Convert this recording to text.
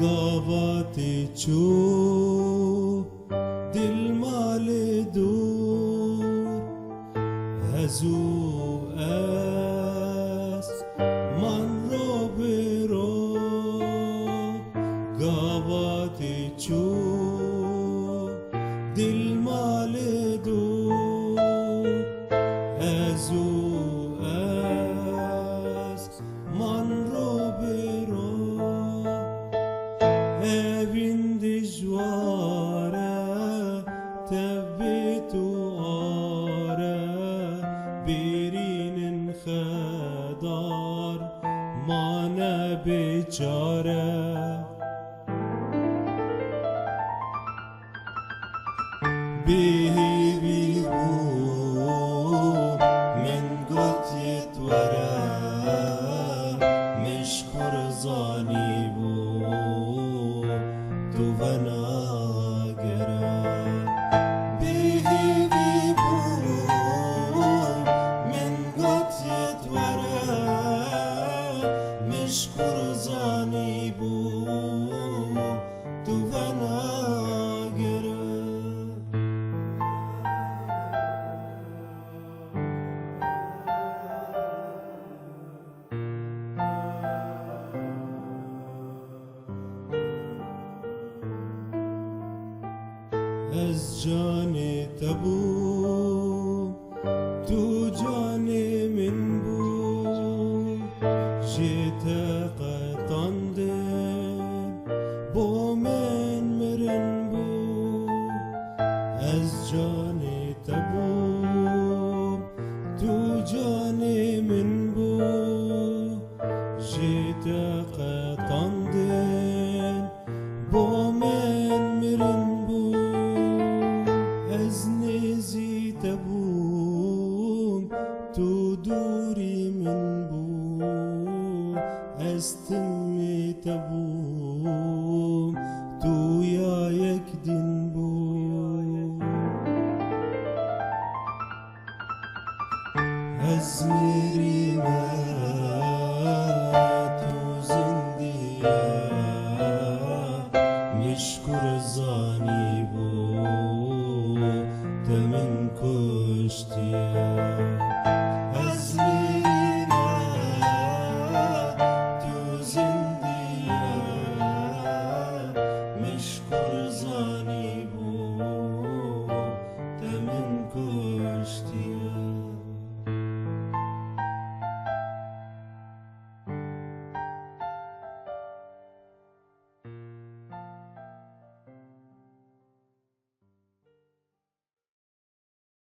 قاباتي تشو دل مال دور هزو اس من رو برو قاباتي تشو دل مال دور هزو اس من رو برو evin dijware tebit ara birinin khadar mana bichare bihi bihu min got yetwara mishkur zani bu تو وناگرا بیهی بیبو من گوتیت ورا مشکور زانی بو تو وناگرا از جان تبو تو جان من بو جيت قطند بو من مرن بو از جان تبو تو جان من بو جيت قطند بو من مرن نزي تبوم تو دوري من بو استمي تبوم تو يا يكدن بو أزمري ما